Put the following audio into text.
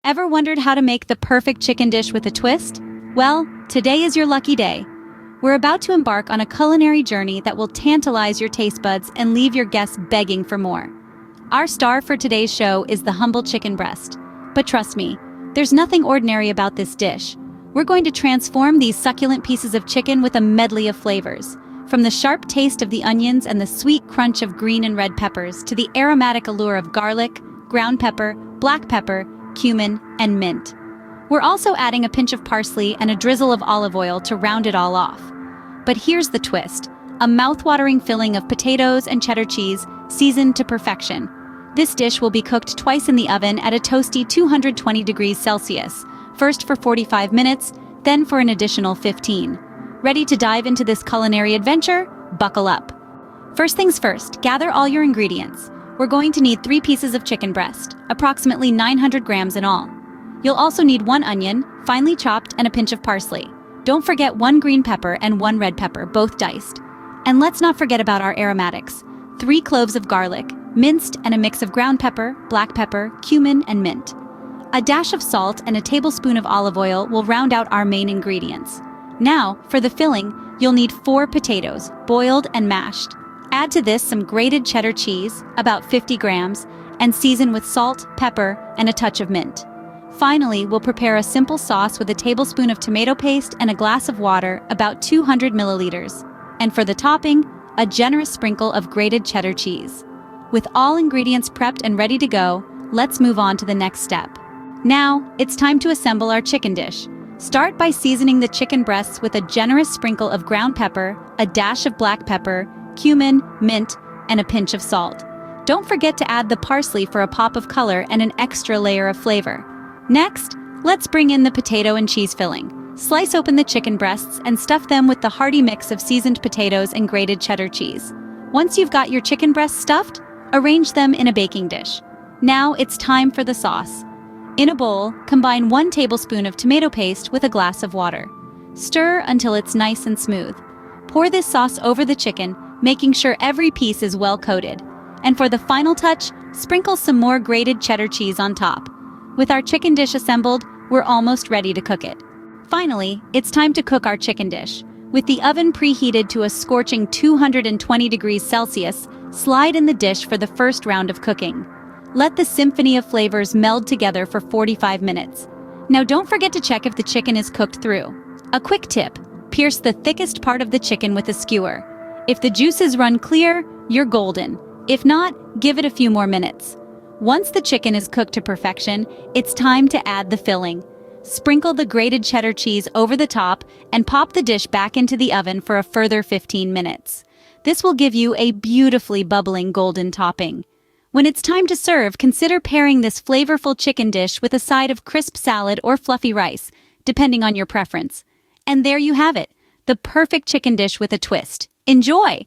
Ever wondered how to make the perfect chicken dish with a twist? Well, today is your lucky day. We're about to embark on a culinary journey that will tantalize your taste buds and leave your guests begging for more. Our star for today's show is the humble chicken breast. But trust me, there's nothing ordinary about this dish. We're going to transform these succulent pieces of chicken with a medley of flavors. From the sharp taste of the onions and the sweet crunch of green and red peppers to the aromatic allure of garlic, ground pepper, black pepper, cumin, and mint. We're also adding a pinch of parsley and a drizzle of olive oil to round it all off. But here's the twist: a mouth-watering filling of potatoes and cheddar cheese seasoned to perfection. This dish will be cooked twice in the oven at a toasty 220 degrees Celsius, first for 45 minutes, then for an additional 15. Ready to dive into this culinary adventure? Buckle up. First things first, gather all your ingredients. We're going to need 3 pieces of chicken breast, approximately 900 grams in all. You'll also need 1 onion, finely chopped, and a pinch of parsley. Don't forget 1 green pepper and 1 red pepper, both diced. And let's not forget about our aromatics: 3 cloves of garlic, minced, and a mix of ground pepper, black pepper, cumin, and mint. A dash of salt and a tablespoon of olive oil will round out our main ingredients. Now, for the filling, you'll need 4 potatoes, boiled and mashed. Add to this some grated cheddar cheese, about 50 grams, and season with salt, pepper, and a touch of mint. Finally, we'll prepare a simple sauce with a tablespoon of tomato paste and a glass of water, about 200 milliliters. And for the topping, a generous sprinkle of grated cheddar cheese. With all ingredients prepped and ready to go, let's move on to the next step. Now, it's time to assemble our chicken dish. Start by seasoning the chicken breasts with a generous sprinkle of ground pepper, a dash of black pepper, cumin, mint, and a pinch of salt. Don't forget to add the parsley for a pop of color and an extra layer of flavor. Next, let's bring in the potato and cheese filling. Slice open the chicken breasts and stuff them with the hearty mix of seasoned potatoes and grated cheddar cheese. Once you've got your chicken breasts stuffed, arrange them in a baking dish. Now it's time for the sauce. In a bowl, combine 1 tablespoon of tomato paste with a glass of water. Stir until it's nice and smooth. Pour this sauce over the chicken, making sure every piece is well coated. And for the final touch, sprinkle some more grated cheddar cheese on top. With our chicken dish assembled, we're almost ready to cook it. Finally, it's time to cook our chicken dish. With the oven preheated to a scorching 220 degrees Celsius, slide in the dish for the first round of cooking. Let the symphony of flavors meld together for 45 minutes. Now don't forget to check if the chicken is cooked through. A quick tip: pierce the thickest part of the chicken with a skewer. If the juices run clear, you're golden. If not, give it a few more minutes. Once the chicken is cooked to perfection, it's time to add the filling. Sprinkle the grated cheddar cheese over the top and pop the dish back into the oven for a further 15 minutes. This will give you a beautifully bubbling golden topping. When it's time to serve, consider pairing this flavorful chicken dish with a side of crisp salad or fluffy rice, depending on your preference. And there you have it, the perfect chicken dish with a twist. Enjoy!